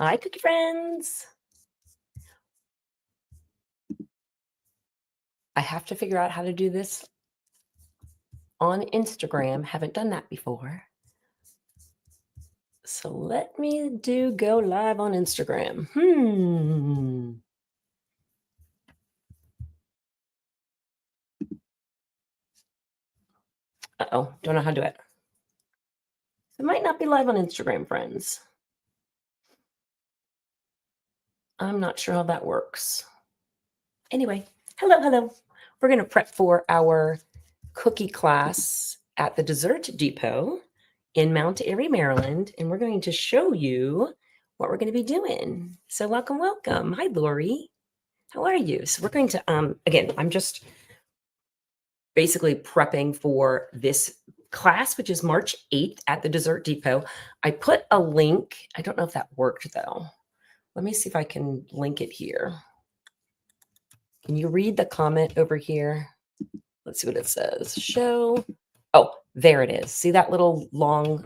Hi, cookie friends. I have to figure out how to do this on Instagram. Haven't done that before. So let me go live on Instagram. Uh-oh, don't know how to do it. It might not be live on Instagram, friends. I'm not sure how that works. Anyway, hello. We're going to prep for our cookie class at the Dessert Depot in Mount Airy, Maryland, and we're going to show you what we're going to be doing. So welcome. Hi, Lori. How are you? So we're going to, again, I'm just basically prepping for this class, which is March 8th at the Dessert Depot. I put a link. I don't know if that worked, though. Let me see if I can link it here. Can you read the comment over here? Let's see what it says. Show. Oh, there it is. See that little long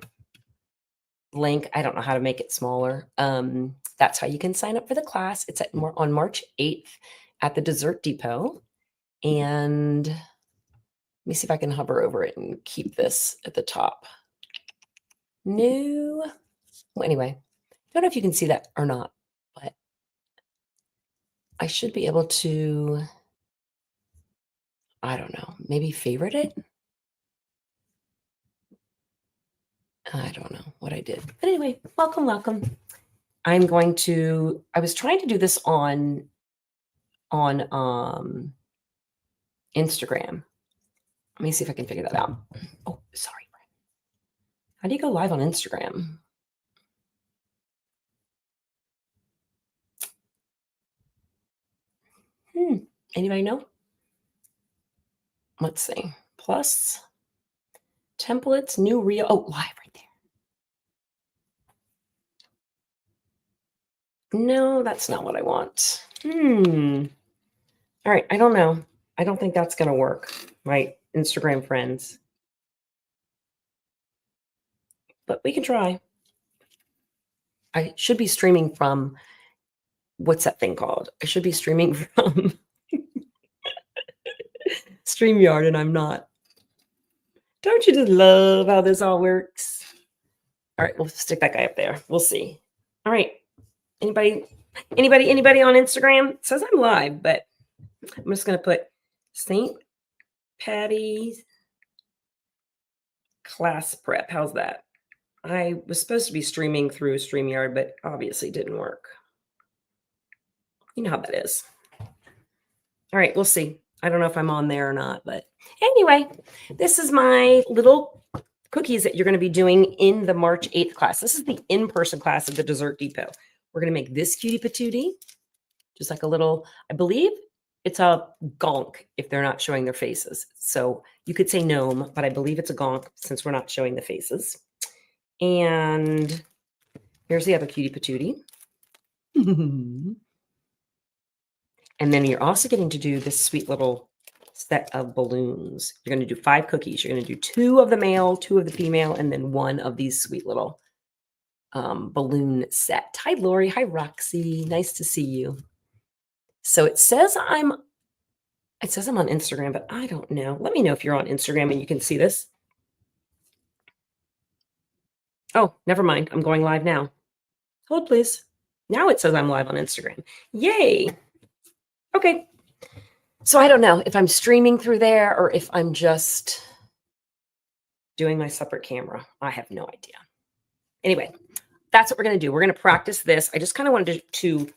link? I don't know how to make it smaller. That's how you can sign up for the class. It's on March 8th at the Dessert Depot. And let me see if I can hover over it and keep this at the top. New. Well, anyway, I don't know if you can see that or not, but I should be able to, I don't know, maybe favorite it. I don't know what I did. But anyway, welcome. I was trying to do this on Instagram. Let me see if I can figure that out. Oh, sorry. How do you go live on Instagram? Anybody know? Let's see. Plus templates, new reel. Oh, live right there. No, that's not what I want. All right. I don't know. I don't think that's going to work. My Instagram friends. But we can try. I should be streaming from, what's that thing called? I should be streaming from StreamYard, and I'm not. Don't you just love how this all works? All right, we'll stick that guy up there. We'll see. All right. Anybody on Instagram? It says I'm live, but I'm just going to put St. Paddy's class prep. How's that? I was supposed to be streaming through StreamYard, but obviously didn't work. You know how that is. All right, we'll see. I don't know if I'm on there or not, but anyway, this is my little cookies that you're going to be doing in the March 8th class. This is the in-person class at the Dessert Depot. We're going to make this cutie patootie, just like a little, I believe it's a gonk if they're not showing their faces. So you could say gnome, but I believe it's a gonk since we're not showing the faces. And here's the other cutie patootie. And then you're also getting to do this sweet little set of balloons. You're going to do 5 cookies. You're going to do 2 of the male, 2 of the female, and then 1 of these sweet little balloon set. Hi, Lori. Hi, Roxy. Nice to see you. So it says I'm on Instagram, but I don't know. Let me know if you're on Instagram and you can see this. Oh, never mind. I'm going live now. Hold, please. Now it says I'm live on Instagram. Yay. Okay. So I don't know if I'm streaming through there or if I'm just doing my separate camera. I have no idea. Anyway, that's what we're going to do. We're going to practice this. I just kind of wanted to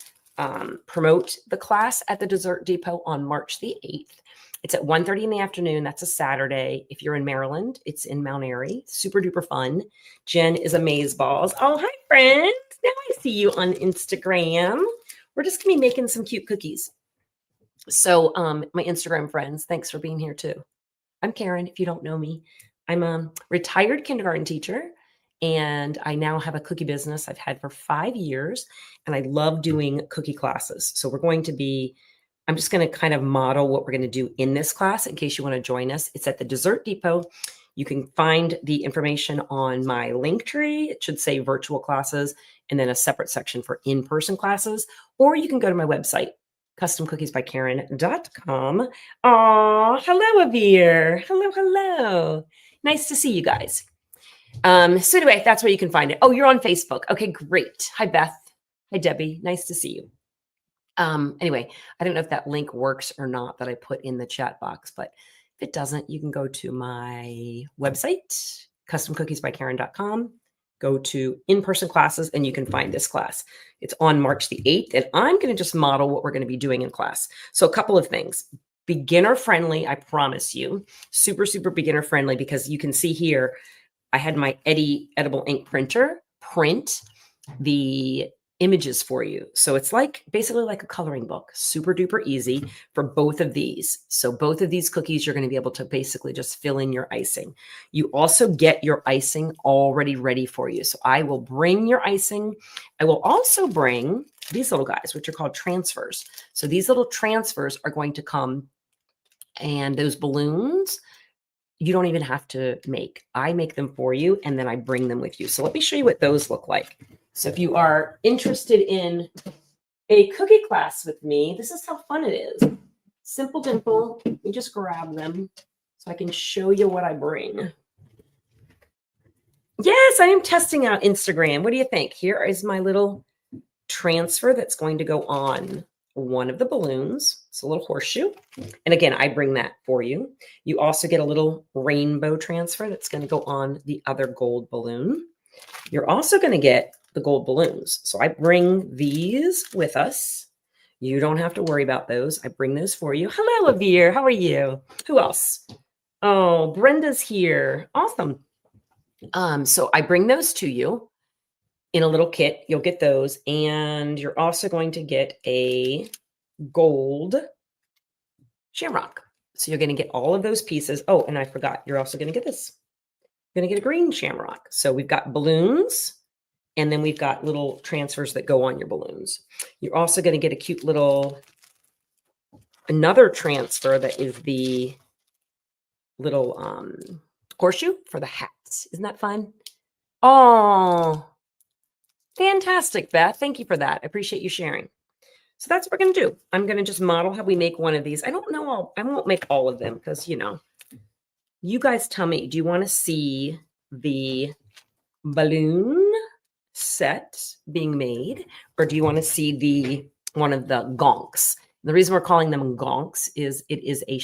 promote the class at the Dessert Depot on March the 8th. It's at 1:30 in the afternoon. That's a Saturday. If you're in Maryland, it's in Mount Airy. Super duper fun. Jen is amazeballs. Oh, hi, friends. Now I see you on Instagram. We're just going to be making some cute cookies. So my Instagram friends, thanks for being here too. I'm Karen, if you don't know me. I'm a retired kindergarten teacher, and I now have a cookie business I've had for 5 years, and I love doing cookie classes. So I'm just going to kind of model what we're going to do in this class in case you want to join us. It's at the Dessert Depot. You can find the information on my link tree. It should say virtual classes and then a separate section for in-person classes. Or you can go to my website, customcookiesbykaren.com. Aw, hello, Avir. Hello, hello. Nice to see you guys. So anyway, that's where you can find it. Oh, you're on Facebook. Okay, great. Hi, Beth. Hi, Debbie. Nice to see you. Anyway, I don't know if that link works or not that I put in the chat box, but if it doesn't, you can go to my website, customcookiesbykaren.com, go to in-person classes, and you can find this class. It's on March the 8th, and I'm going to just model what we're going to be doing in class. So a couple of things. Beginner friendly, I promise you. Super, super beginner friendly, because you can see here, I had my Eddie edible ink printer print the images for you. So it's like basically like a coloring book, super duper easy for both of these. So both of these cookies, you're going to be able to basically just fill in your icing. You also get your icing already ready for you. So I will bring your icing. I will also bring these little guys, which are called transfers. So these little transfers are going to come, and those balloons, you don't even have to make. I make them for you, and then I bring them with you. So let me show you what those look like. So if you are interested in a cookie class with me, this is how fun it is. Simple dimple. You just grab them so I can show you what I bring. Yes, I am testing out Instagram. What do you think? Here is my little transfer that's going to go on one of the balloons. It's a little horseshoe. And again, I bring that for you. You also get a little rainbow transfer that's going to go on the other gold balloon. You're also going to get the gold balloons. So I bring these with us. You don't have to worry about those. I bring those for you. Hello, Avir. How are you? Who else? Oh, Brenda's here. Awesome. So I bring those to you in a little kit. You'll get those. And you're also going to get a gold shamrock. So you're going to get all of those pieces. Oh, and I forgot. You're also going to get this. You're going to get a green shamrock. So we've got balloons. And then we've got little transfers that go on your balloons. You're also going to get a cute little, another transfer that is the little horseshoe for the hats. Isn't that fun? Oh, fantastic, Beth. Thank you for that. I appreciate you sharing. So that's what we're going to do. I'm going to just model how we make one of these. I don't know. I won't make all of them because, you know, you guys tell me, do you want to see the balloon set being made, or do you want to see the one of the gonks? The reason we're calling them gonks is it is a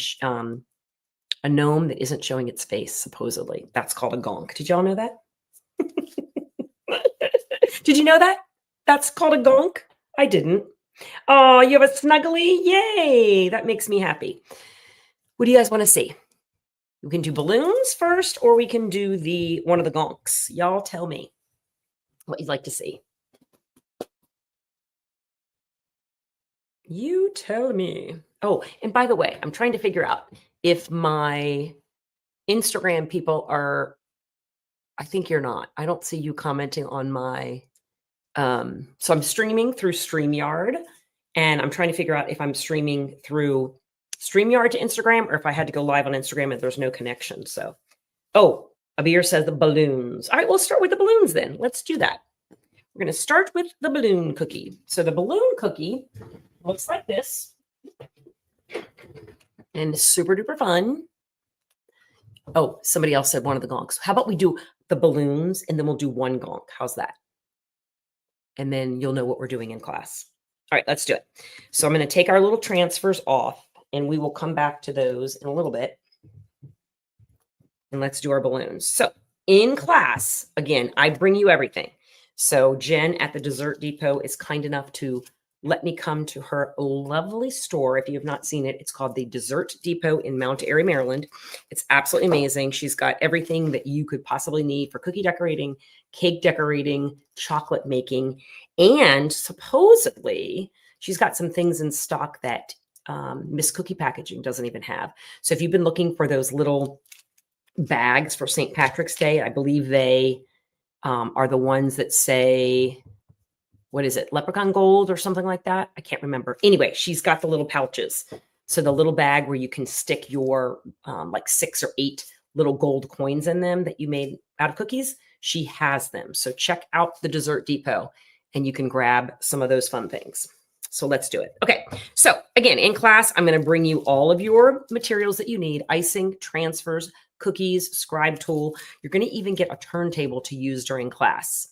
gnome that isn't showing its face, supposedly. That's called a gonk. Did y'all know that? Did you know that? That's called a gonk? I didn't. Oh, you have a snuggly? Yay! That makes me happy. What do you guys want to see? We can do balloons first, or we can do the one of the gonks. Y'all tell me what you'd like to see. You tell me. Oh, and by the way, I'm trying to figure out if my Instagram people are, I think you're not. I don't see you commenting on my, so I'm streaming through StreamYard, and I'm trying to figure out if I'm streaming through StreamYard to Instagram, or if I had to go live on Instagram and there's no connection. So, oh, Abir says the balloons. All right, we'll start with the balloons then. Let's do that. We're going to start with the balloon cookie. So the balloon cookie looks like this. And super duper fun. Oh, somebody else said one of the gonks. How about we do the balloons and then we'll do one gonk? How's that? And then you'll know what we're doing in class. All right, let's do it. So I'm going to take our little transfers off, and we will come back to those in a little bit. And let's do our balloons. So in class, again, I bring you everything. So Jen at the Dessert Depot is kind enough to let me come to her lovely store. If you have not seen it, it's called the Dessert Depot in Mount Airy, Maryland. It's absolutely amazing. She's got everything that you could possibly need for cookie decorating, cake decorating, chocolate making, and supposedly she's got some things in stock that Miss Cookie Packaging doesn't even have. So if you've been looking for those little bags for St. Patrick's Day, I believe they are the ones that say, what is it, leprechaun gold or something like that? I can't remember. Anyway, she's got the little pouches. So the little bag where you can stick your like 6 or 8 little gold coins in them that you made out of cookies, she has them. So check out the Dessert Depot and you can grab some of those fun things. So let's do it. Okay. So again, in class, I'm going to bring you all of your materials that you need: icing, transfers, cookies, scribe tool. You're going to even get a turntable to use during class.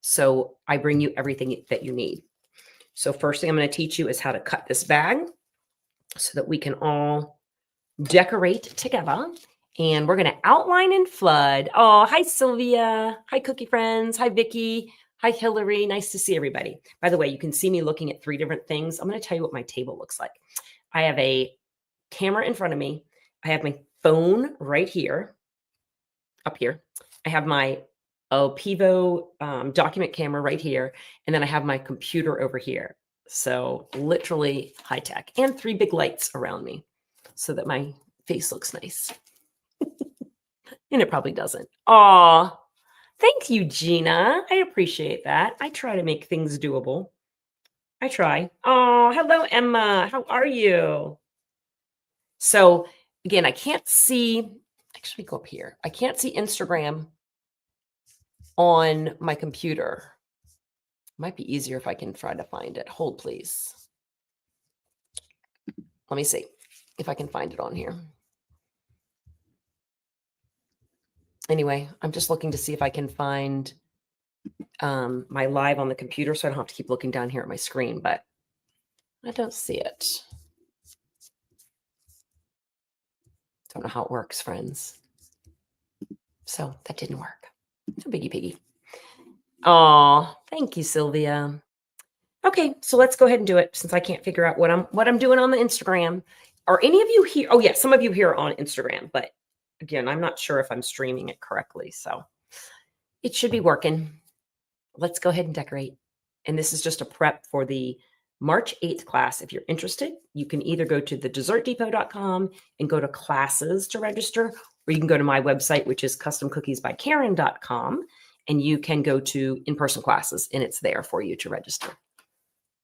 So I bring you everything that you need. So first thing I'm going to teach you is how to cut this bag so that we can all decorate together. And we're going to outline and flood. Oh, hi, Sylvia. Hi, Cookie Friends. Hi, Vicki. Hi, Hillary. Nice to see everybody. By the way, you can see me looking at 3 different things. I'm going to tell you what my table looks like. I have a camera in front of me. I have my phone right here, up here. I have my Pivo document camera right here. And then I have my computer over here. So literally high tech, and 3 big lights around me so that my face looks nice. And it probably doesn't. Aw, thank you, Gina. I appreciate that. I try to make things doable. I try. Oh, hello, Emma. How are you? So again, I can't see, actually go up here. I can't see Instagram on my computer. Might be easier if I can try to find it. Hold, please. Let me see if I can find it on here. Anyway, I'm just looking to see if I can find my live on the computer so I don't have to keep looking down here at my screen, but I don't see it. Don't know how it works, friends. So that didn't work. So biggie piggy. Oh, thank you, Sylvia. Okay, so let's go ahead and do it since I can't figure out what I'm doing on the Instagram. Are any of you here? Oh, yeah, some of you here are on Instagram, but again, I'm not sure if I'm streaming it correctly, so it should be working. Let's go ahead and decorate. And this is just a prep for the March 8th class. If you're interested, you can either go to thedessertdepot.com and go to classes to register, or you can go to my website, which is customcookiesbykaren.com, and you can go to in-person classes, and it's there for you to register.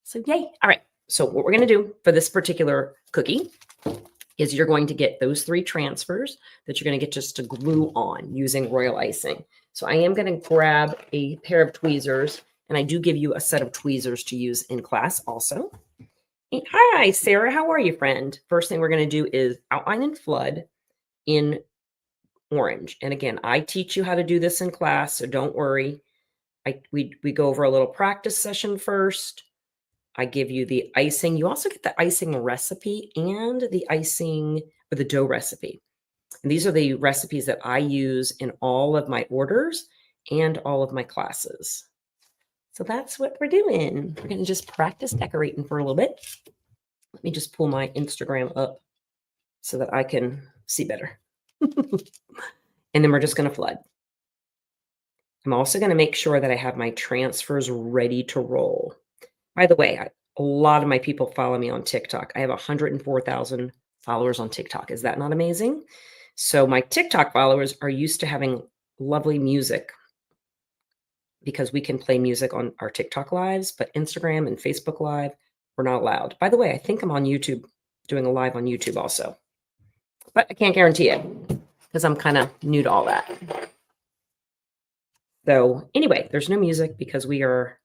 So yay. All right. So what we're going to do for this particular cookie is you're going to get those 3 transfers that you're going to get just to glue on using royal icing. So I am going to grab a pair of tweezers, and I do give you a set of tweezers to use in class also. And hi, Sarah. How are you, friend? First thing we're going to do is outline and flood in orange. And again, I teach you how to do this in class, so don't worry. We go over a little practice session first. I give you the icing. You also get the icing recipe and the icing or the dough recipe. And these are the recipes that I use in all of my orders and all of my classes. So that's what we're doing. We're going to just practice decorating for a little bit. Let me just pull my Instagram up so that I can see better. And then we're just going to flood. I'm also going to make sure that I have my transfers ready to roll. By the way, a lot of my people follow me on TikTok. I have 104,000 followers on TikTok. Is that not amazing? So my TikTok followers are used to having lovely music because we can play music on our TikTok lives, but Instagram and Facebook Live, we're not allowed. By the way, I think I'm on YouTube, doing a live on YouTube also, but I can't guarantee it because I'm kind of new to all that. So anyway, there's no music because we are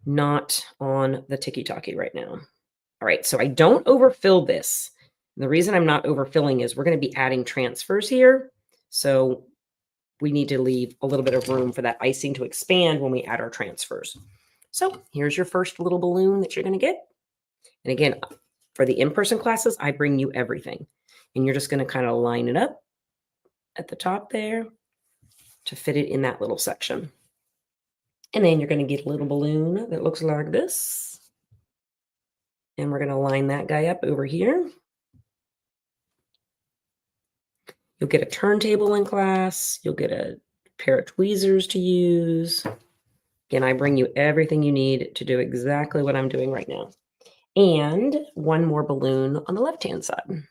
not on the tiki-taki right now. All right, so I don't overfill this. And the reason I'm not overfilling is we're going to be adding transfers here. So we need to leave a little bit of room for that icing to expand when we add our transfers. So here's your first little balloon that you're going to get. And again, for the in-person classes, I bring you everything. And you're just going to kind of line it up at the top there to fit it in that little section. And then you're going to get a little balloon that looks like this. And we're going to line that guy up over here. You'll get a turntable in class. You'll get a pair of tweezers to use. Again, I bring you everything you need to do exactly what I'm doing right now. And one more balloon on the left-hand side.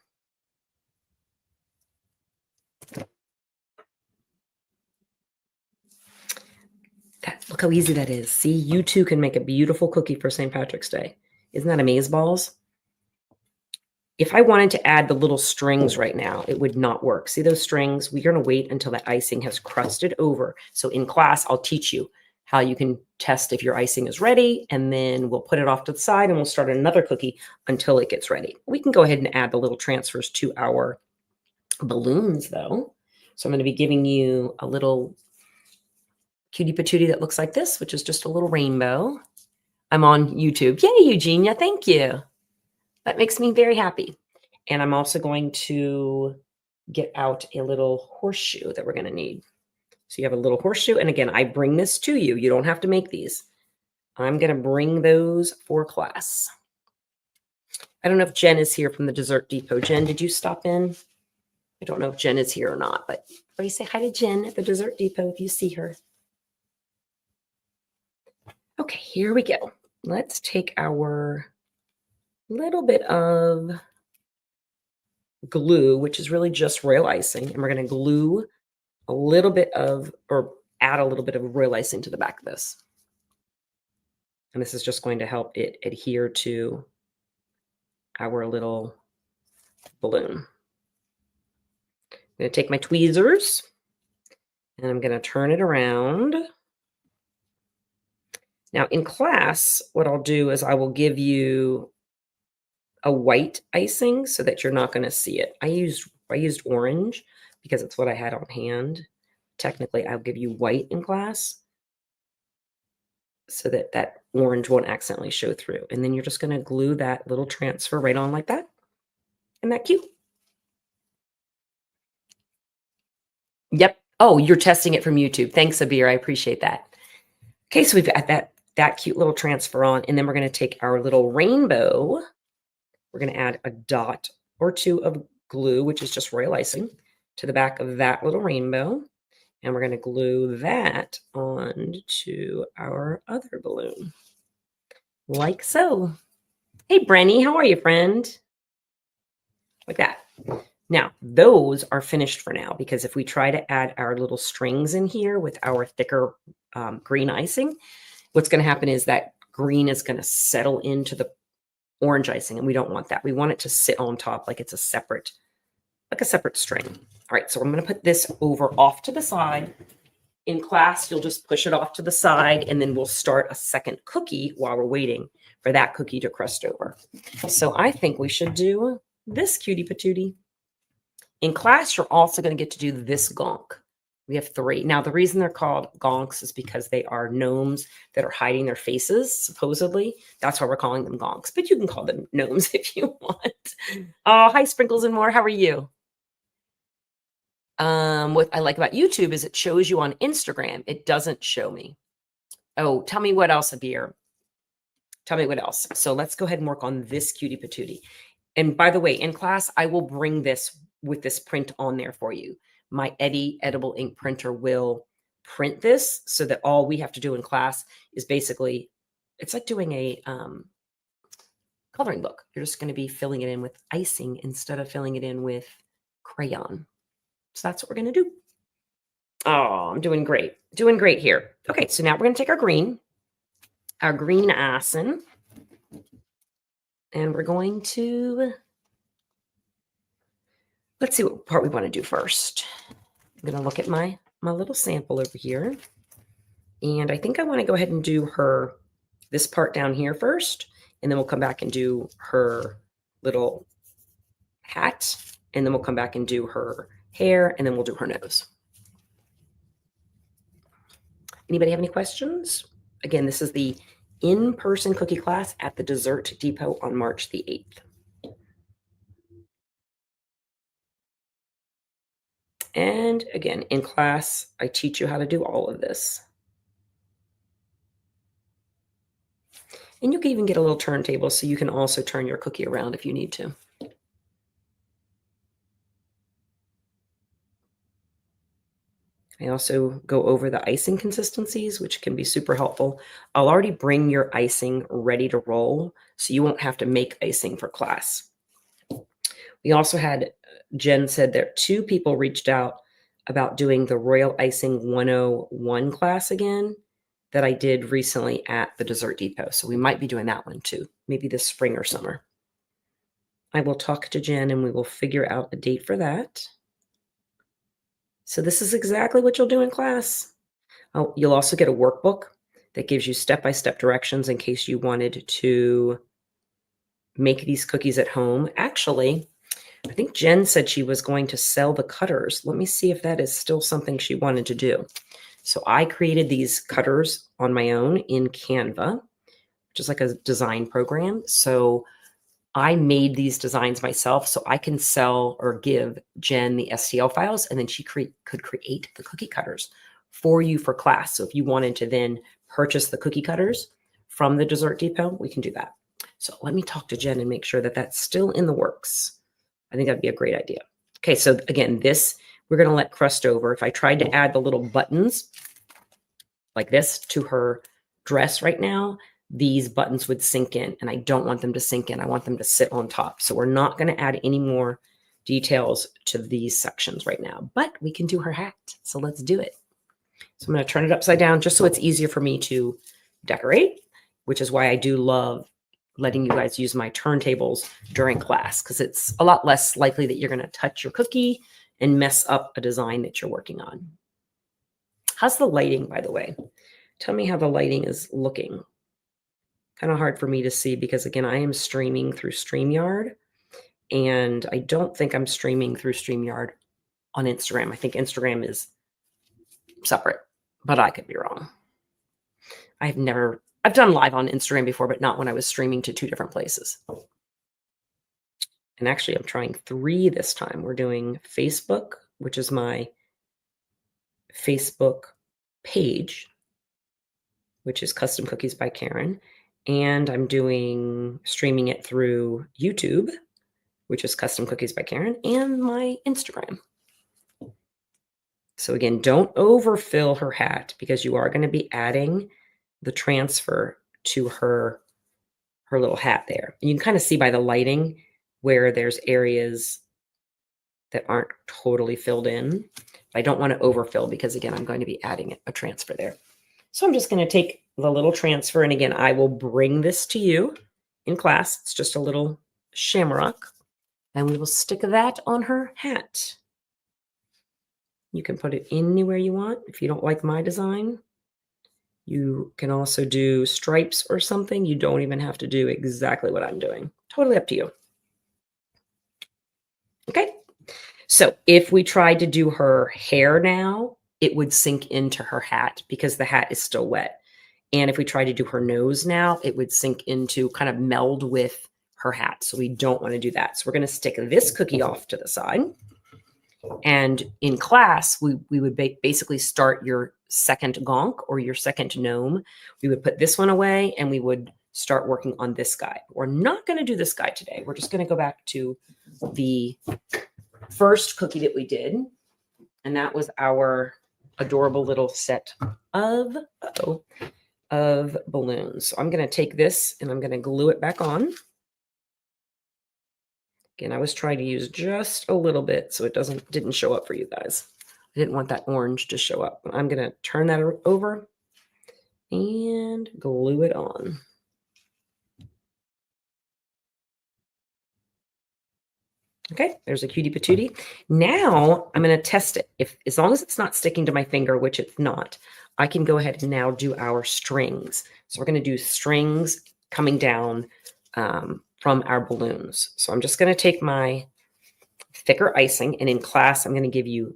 Look how easy that is. See, you too can make a beautiful cookie for St. Patrick's Day. Isn't that amazeballs? If I wanted to add the little strings right now, it would not work. See those strings? We're going to wait until that icing has crusted over. So in class, I'll teach you how you can test if your icing is ready, and then we'll put it off to the side and we'll start another cookie until it gets ready. We can go ahead and add the little transfers to our balloons though. So I'm going to be giving you a little cutie patootie that looks like this, which is just a little rainbow. I'm on YouTube. Yay, Eugenia, thank you. That makes me very happy. And I'm also going to get out a little horseshoe that we're going to need. So you have a little horseshoe. And again, I bring this to you. You don't have to make these. I'm going to bring those for class. I don't know if Jen is here from the Dessert Depot. Jen, did you stop in? I don't know if Jen is here or not, but everybody say hi to Jen at the Dessert Depot if you see her. Okay, here we go. Let's take our little bit of glue, which is really just royal icing, and we're going to glue a little bit of, or add a little bit of royal icing to the back of this. And this is just going to help it adhere to our little balloon. I'm going to take my tweezers and I'm going to turn it around. Now in class, what I'll do is I will give you a white icing so that you're not going to see it. I used orange because it's what I had on hand. Technically, I'll give you white in class so that that orange won't accidentally show through. And then you're just going to glue that little transfer right on like that. Isn't that cute? Yep. Oh, you're testing it from YouTube. Thanks, Abir. I appreciate that. Okay, so we've got that cute little transfer on, and then we're going to take our little rainbow. We're going to add a dot or two of glue, which is just royal icing, to the back of that little rainbow. And we're going to glue that on to our other balloon, like so. Hey, Brenny, how are you, friend? Like that. Now, those are finished for now, because if we try to add our little strings in here with our thicker green icing, what's going to happen is that green is going to settle into the orange icing, and we don't want that. We want it to sit on top like it's a separate, string. All right, so I'm going to put this over off to the side. In class, you'll just push it off to the side, and then we'll start a second cookie while we're waiting for that cookie to crust over. So I think we should do this cutie patootie. In class, you're also going to get to do this gonk. We have 3. Now, the reason they're called gonks is because they are gnomes that are hiding their faces, supposedly. That's why we're calling them gonks. But you can call them gnomes if you want. Oh, hi, Sprinkles and More. How are you? What I like about YouTube is it shows you on Instagram. It doesn't show me. Oh, tell me what else, Abir. Tell me what else. So let's go ahead and work on this cutie patootie. And by the way, in class, I will bring this with this print on there for you. My Eddie edible ink printer will print this so that all we have to do in class is basically, it's like doing a coloring book. You're just going to be filling it in with icing instead of filling it in with crayon. So that's what we're going to do. Oh, I'm doing great. Doing great here. Okay, so now we're going to take our green icing, and we're going to, let's see what part we want to do first. I'm going to look at my little sample over here. And I think I want to go ahead and do this part down here first. And then we'll come back and do her little hat. And then we'll come back and do her hair. And then we'll do her nose. Anybody have any questions? Again, this is the in-person cookie class at the Dessert Depot on March the 8th. And again, in class, I teach you how to do all of this. And you can even get a little turntable so you can also turn your cookie around if you need to. I also go over the icing consistencies, which can be super helpful. I'll already bring your icing ready to roll, so you won't have to make icing for class. We also had, Jen said that 2 people reached out about doing the Royal Icing 101 class again that I did recently at the Dessert Depot. So we might be doing that one too, maybe this spring or summer. I will talk to Jen and we will figure out a date for that. So this is exactly what you'll do in class. Oh, you'll also get a workbook that gives you step-by-step directions in case you wanted to make these cookies at home. Actually, I think Jen said she was going to sell the cutters. Let me see if that is still something she wanted to do. So I created these cutters on my own in Canva, which is like a design program. So I made these designs myself so I can sell or give Jen the STL files, and then she could create the cookie cutters for you for class. So if you wanted to then purchase the cookie cutters from the Dessert Depot, we can do that. So let me talk to Jen and make sure that that's still in the works. I think that'd be a great idea. Okay, so again, this we're going to let crust over. If I tried to add the little buttons like this to her dress right now, these buttons would sink in, and I don't want them to sink in. I want them to sit on top. So we're not going to add any more details to these sections right now, but we can do her hat. So let's do it. So I'm going to turn it upside down just so it's easier for me to decorate, which is why I do love letting you guys use my turntables during class, because it's a lot less likely that you're going to touch your cookie and mess up a design that you're working on. How's the lighting, by the way? Tell me how the lighting is looking. Kind of hard for me to see because, again, I am streaming through StreamYard, and I don't think I'm streaming through StreamYard on Instagram. I think Instagram is separate, but I could be wrong. I've done live on Instagram before, but not when I was streaming to 2 different places. And actually, I'm trying 3 this time. We're doing Facebook, which is my Facebook page, which is Custom Cookies by Karen. And I'm doing streaming it through YouTube, which is Custom Cookies by Karen, and my Instagram. So again, don't overfill her hat because you are going to be adding the transfer to her little hat there. And you can kind of see by the lighting where there's areas that aren't totally filled in. I don't want to overfill because, again, I'm going to be adding a transfer there. So I'm just going to take the little transfer, and again, I will bring this to you in class. It's just a little shamrock, and we will stick that on her hat. You can put it anywhere you want. If you don't like my design, you can also do stripes or something. You don't even have to do exactly what I'm doing. Totally up to you. Okay. So if we tried to do her hair now, it would sink into her hat because the hat is still wet. And if we try to do her nose now, it would sink into, kind of meld with her hat. So we don't want to do that. So we're going to stick this cookie off to the side. And in class, we would basically start your second gonk or your second gnome. We would put this one away and we would start working on this guy. We're not going to do this guy today. We're just going to go back to the first cookie that we did. And that was our adorable little set of balloons. So I'm going to take this and I'm going to glue it back on. Again, I was trying to use just a little bit so it didn't show up for you guys. I didn't want that orange to show up. I'm going to turn that over and glue it on. Okay, there's a cutie patootie. Now I'm going to test it. As long as it's not sticking to my finger, which it's not, I can go ahead and now do our strings. So we're going to do strings coming down from our balloons. So I'm just going to take my thicker icing, and in class, I'm going to give you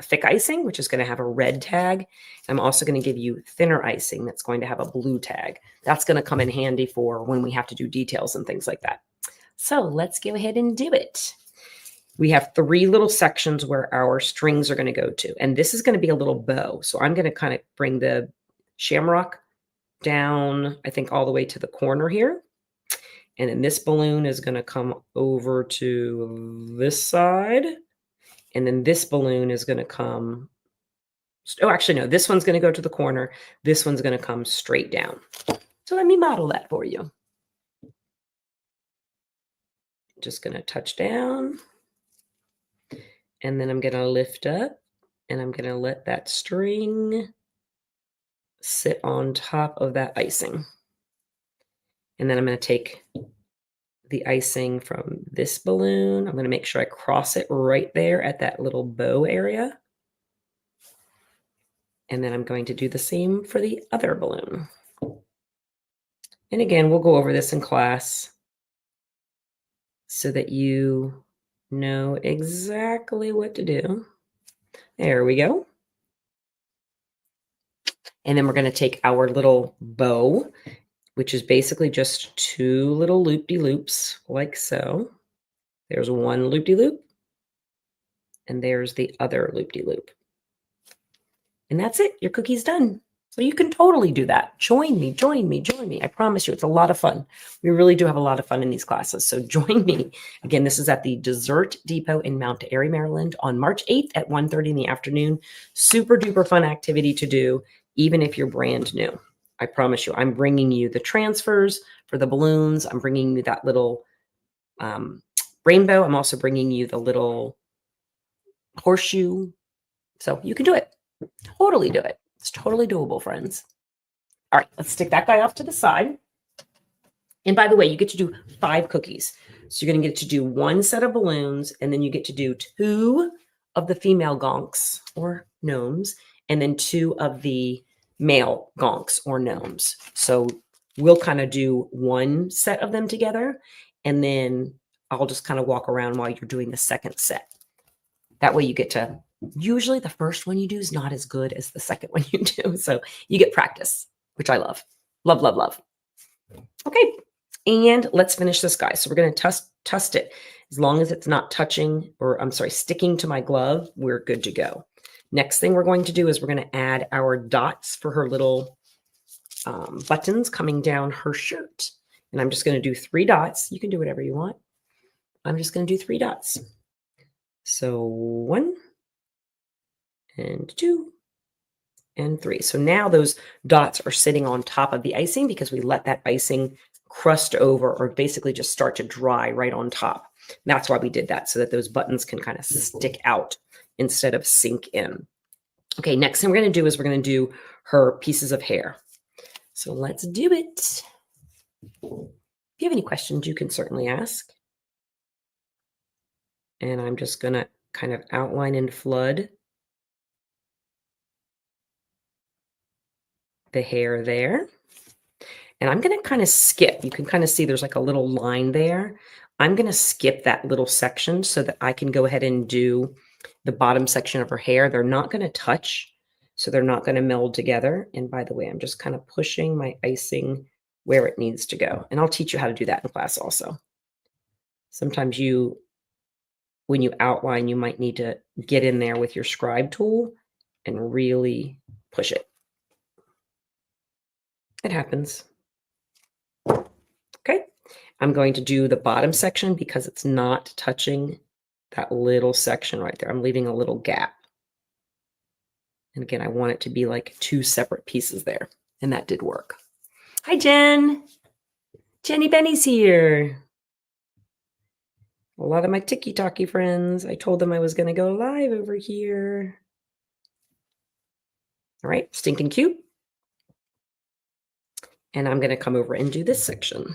thick icing, which is going to have a red tag. I'm also going to give you thinner icing that's going to have a blue tag. That's going to come in handy for when we have to do details and things like that. So let's go ahead and do it. We have 3 little sections where our strings are going to go to, and this is going to be a little bow. So I'm going to kind of bring the shamrock down, I think all the way to the corner here. And then this balloon is going to come over to this side. And then this balloon is going to come. Oh, actually, no, this one's going to go to the corner. This one's going to come straight down. So let me model that for you. Just going to touch down. And then I'm going to lift up. And I'm going to let that string sit on top of that icing. And then I'm going to take the icing from this balloon. I'm going to make sure I cross it right there at that little bow area. And then I'm going to do the same for the other balloon. And again, we'll go over this in class so that you know exactly what to do. There we go. And then we're going to take our little bow, which is basically just 2 little loop-de-loops like so. There's one loop-de-loop, and there's the other loop-de-loop. And that's it. Your cookie's done. So you can totally do that. Join me, join me, join me. I promise you, it's a lot of fun. We really do have a lot of fun in these classes. So join me. Again, this is at the Dessert Depot in Mount Airy, Maryland on March 8th at 1:30 in the afternoon. Super duper fun activity to do, even if you're brand new. I promise you, I'm bringing you the transfers for the balloons. I'm bringing you that little rainbow. I'm also bringing you the little horseshoe. So you can do it. Totally do it. It's totally doable, friends. All right, let's stick that guy off to the side. And by the way, you get to do 5 cookies. So you're going to get to do 1 set of balloons, and then you get to do 2 of the female gonks or gnomes, and then 2 of the male gonks or gnomes. So we'll kind of do 1 set of them together, and then I'll just kind of walk around while you're doing the second set. That way you get to, usually the first one you do is not as good as the second one you do. So you get practice, which I love. Love, love, love. Okay. And let's finish this guy. So we're going to tust it. As long as it's not touching, or I'm sorry, sticking to my glove, we're good to go. Next thing we're going to do is we're going to add our dots for her little buttons coming down her shirt. And I'm just going to do 3 dots. You can do whatever you want. I'm just going to do 3 dots. So 1 and 2 and 3. So now those dots are sitting on top of the icing because we let that icing crust over, or basically just start to dry right on top. That's why we did that, so that those buttons can kind of stick out instead of sink in. Okay, next thing we're going to do is we're going to do her pieces of hair. So let's do it. If you have any questions, you can certainly ask. And I'm just going to kind of outline and flood the hair there. And I'm going to kind of skip. You can kind of see there's like a little line there. I'm going to skip that little section so that I can go ahead and do the bottom section of her hair. They're not going to touch, so they're not going to meld together. And by the way, I'm just kind of pushing my icing where it needs to go. And I'll teach you how to do that in class also. Sometimes when you outline, you might need to get in there with your scribe tool and really push it. It happens. Okay, I'm going to do the bottom section because it's not touching that little section right there. I'm leaving a little gap. And again, I want it to be like 2 separate pieces there. And that did work. Hi, Jen. Jenny Benny's here. A lot of my Tiki-Talkie friends. I told them I was going to go live over here. All right, stinking cute. And I'm going to come over and do this section.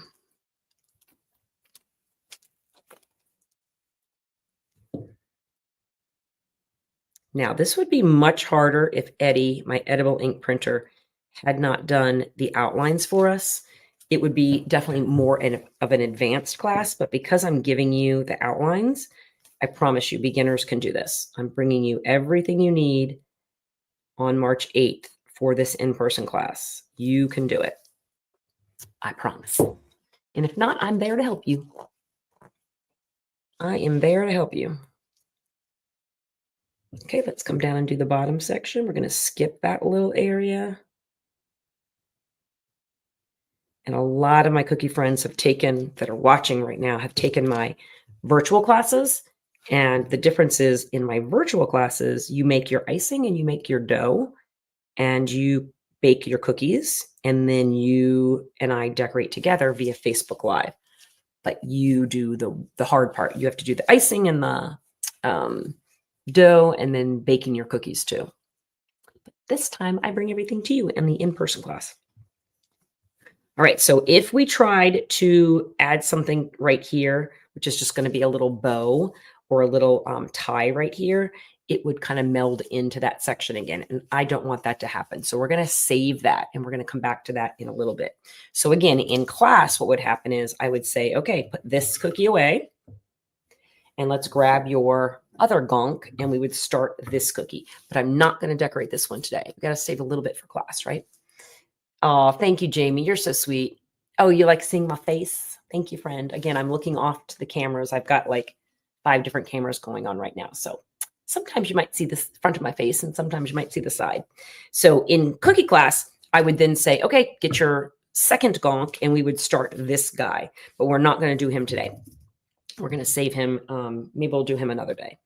Now, this would be much harder if Eddie, my edible ink printer, had not done the outlines for us. It would be definitely more of an advanced class, but because I'm giving you the outlines, I promise you beginners can do this. I'm bringing you everything you need on March 8th for this in-person class. You can do it. I promise. And if not, I'm there to help you. I am there to help you. Okay, let's come down and do the bottom section. We're going to skip that little area. And a lot of my cookie friends that are watching right now, have taken my virtual classes. And the difference is in my virtual classes, you make your icing and you make your dough and you bake your cookies. And then you and I decorate together via Facebook Live. But you do the hard part. You have to do the icing and the dough and then baking your cookies too. But this time I bring everything to you in the in-person class. All right, so if we tried to add something right here, which is just going to be a little bow or a little tie right here, it would kind of meld into that section again. And I don't want that to happen. So we're going to save that and we're going to come back to that in a little bit. So again, in class, what would happen is I would say, okay, put this cookie away and let's grab your other gonk and we would start this cookie. But I'm not going to decorate this one today. We've got to save a little bit for class, right? Oh, thank you, Jamie. You're so sweet. Oh, you like seeing my face? Thank you, friend. Again, I'm looking off to the cameras. I've got like 5 different cameras going on right now. So sometimes you might see the front of my face and sometimes you might see the side. So in cookie class, I would then say, okay, get your second gonk and we would start this guy, but we're not going to do him today. We're going to save him. Maybe we'll do him another day.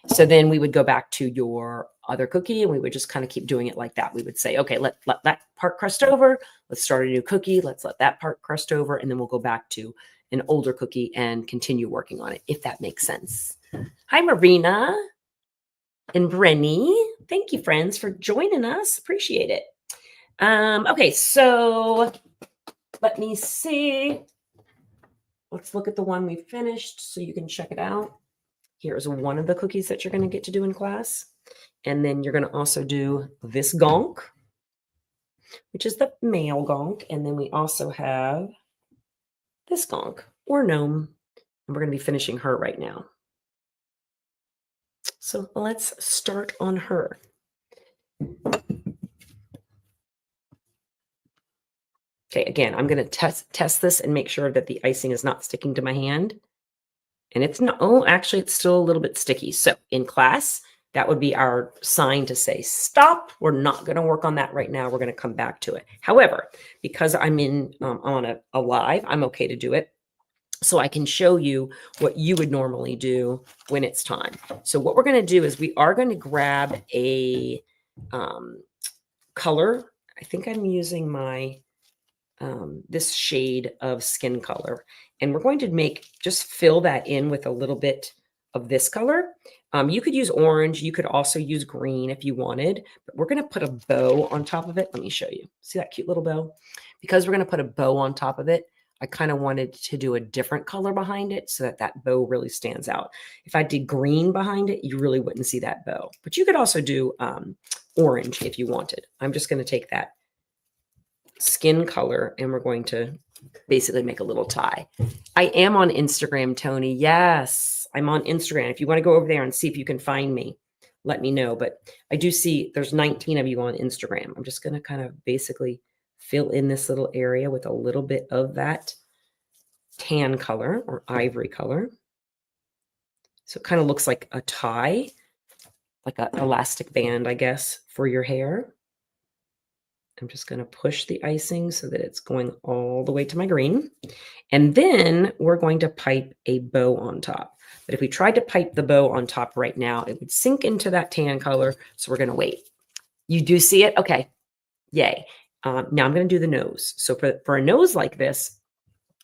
So then we would go back to your other cookie and we would just kind of keep doing it like that. We would say, okay, let that part crust over. Let's start a new cookie. Let's let that part crust over. And then we'll go back to an older cookie and continue working on it, if that makes sense. Hi, Marina and Brenny. Thank you, friends, for joining us. Appreciate it. Okay, so let me see. Let's look at the one we finished so you can check it out. Here's one of the cookies that you're going to get to do in class. And then you're going to also do this gonk, which is the male gonk. And then we also have this gonk or gnome. And we're going to be finishing her right now. So let's start on her. Okay, again, I'm going to test this and make sure that the icing is not sticking to my hand. And it's not, oh, actually, it's still a little bit sticky. So in class, that would be our sign to say, stop. We're not going to work on that right now. We're going to come back to it. However, because I'm on a live, I'm okay to do it. So I can show you what you would normally do when it's time. So what we're going to do is we are going to grab a color. I think I'm using my this shade of skin color. And we're going to just fill that in with a little bit of this color. You could use orange. You could also use green if you wanted, but we're going to put a bow on top of it. Let me show you. See that cute little bow? Because we're going to put a bow on top of it, I kind of wanted to do a different color behind it so that that bow really stands out. If I did green behind it, you really wouldn't see that bow, but you could also do orange if you wanted. I'm just going to take that skin color and we're going to basically make a little tie. I am on Instagram, Tony. Yes, I'm on Instagram. If you want to go over there and see if you can find me, let me know. But I do see there's 19 of you on Instagram. I'm just going to kind of basically fill in this little area with a little bit of that tan color or ivory color. So it kind of looks like a tie, like an elastic band, I guess, for your hair. I'm just going to push the icing so that it's going all the way to my green. And then we're going to pipe a bow on top. But if we tried to pipe the bow on top right now, it would sink into that tan color. So we're going to wait. You do see it? Okay. Yay. Now I'm going to do the nose. So for a nose like this,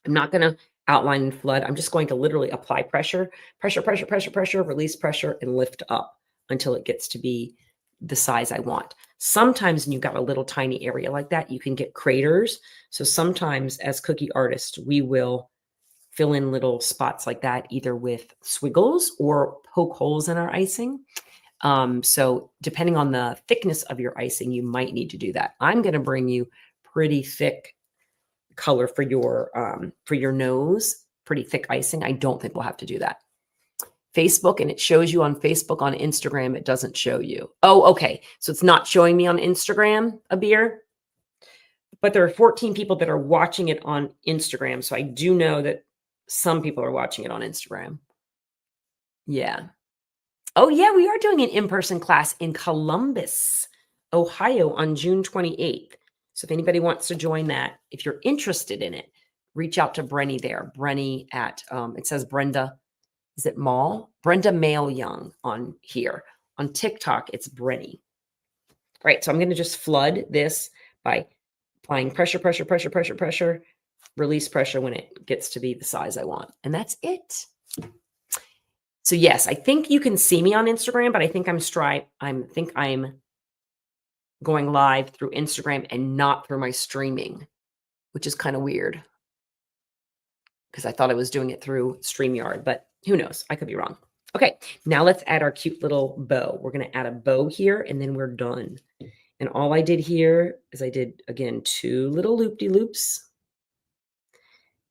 I'm not going to outline and flood. I'm just going to literally apply pressure, release pressure, and lift up until it gets to be the size I want. Sometimes when you've got a little tiny area like that, you can get craters. So sometimes as cookie artists, we will fill in little spots like that, either with squiggles or poke holes in our icing. So depending on the thickness of your icing, you might need to do that. I'm going to bring you pretty thick color for your nose, pretty thick icing. I don't think we'll have to do that. Facebook, and it shows you on Facebook. On Instagram, it doesn't show you. Oh, okay. So it's not showing me on Instagram, Abir, but there are 14 people that are watching it on Instagram. So I do know that some people are watching it on Instagram. Yeah. Oh yeah, we are doing an in-person class in Columbus, Ohio on June 28th. So if anybody wants to join that, if you're interested in it, reach out to Brenny there. Brenny at, it says Brenda, is it Mall? Brenda Mail Young on here. On TikTok, it's Brenny. All right, so I'm going to just flood this by applying pressure, release pressure when it gets to be the size I want. And that's it. So yes, I think you can see me on Instagram, but I think I'm going live through Instagram and not through my streaming. which is kind of weird because I thought I was doing it through StreamYard, but who knows? I could be wrong. Okay, now let's add our cute little bow. We're going to add a bow here, and then we're done. And all I did here is I did, again, 2 little loop-de-loops,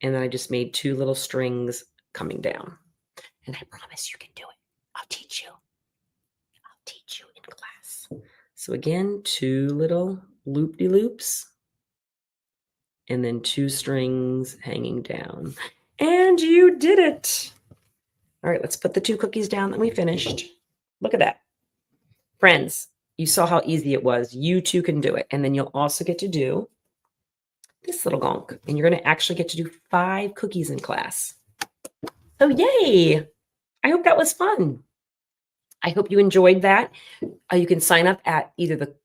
and then I just made 2 little strings coming down. And I promise you can do it. I'll teach you. I'll teach you in class. So again, 2 little loop-de-loops, and then 2 strings hanging down. And you did it. All right, let's put the 2 cookies down that we finished. Look at that. Friends, you saw how easy it was. You too can do it. And then you'll also get to do this little gonk. And you're going to actually get to do 5 cookies in class. So yay. I hope that was fun. I hope you enjoyed that. You can sign up at either the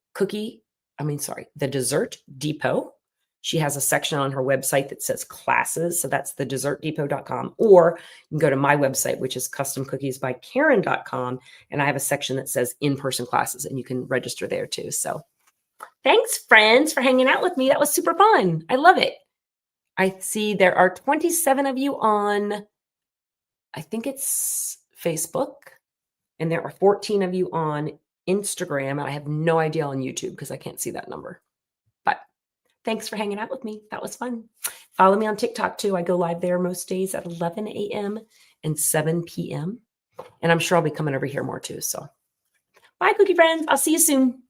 Dessert Depot. She has a section on her website that says classes. So that's thedessertdepot.com. Or you can go to my website, which is customcookiesbykaren.com. And I have a section that says in-person classes, and you can register there too. So thanks, friends, for hanging out with me. That was super fun. I love it. I see there are 27 of you on, I think it's Facebook. And there are 14 of you on Instagram. And I have no idea on YouTube because I can't see that number. But thanks for hanging out with me. That was fun. Follow me on TikTok too. I go live there most days at 11 a.m. and 7 p.m. And I'm sure I'll be coming over here more too. So bye, cookie friends. I'll see you soon.